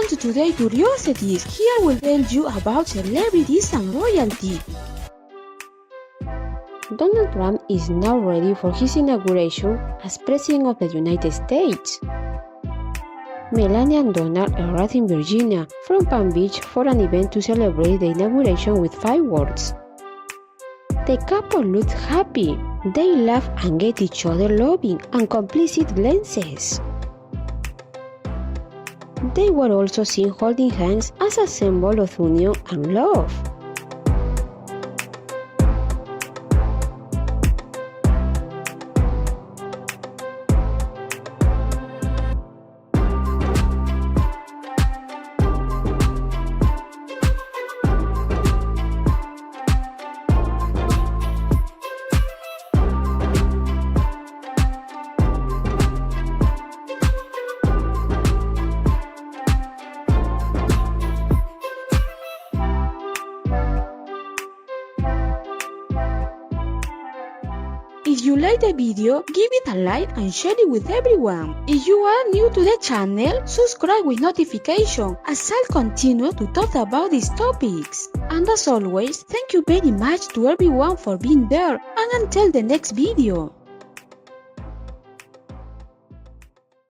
Welcome to today's Curiosities. Here we'll tell you about celebrities and royalty. Donald Trump is now ready for his inauguration as President of the United States. Melania and Donald arrived in Virginia from Palm Beach for an event to celebrate the inauguration with fireworks. The couple looked happy. They laugh and get each other loving and complicit glances. They were also seen holding hands as a symbol of union and love. If you like the video, give it a like and share it with everyone. If you are new to the channel, subscribe with notification as I'll continue to talk about these topics. And as always, thank you very much to everyone for being there, and until the next video.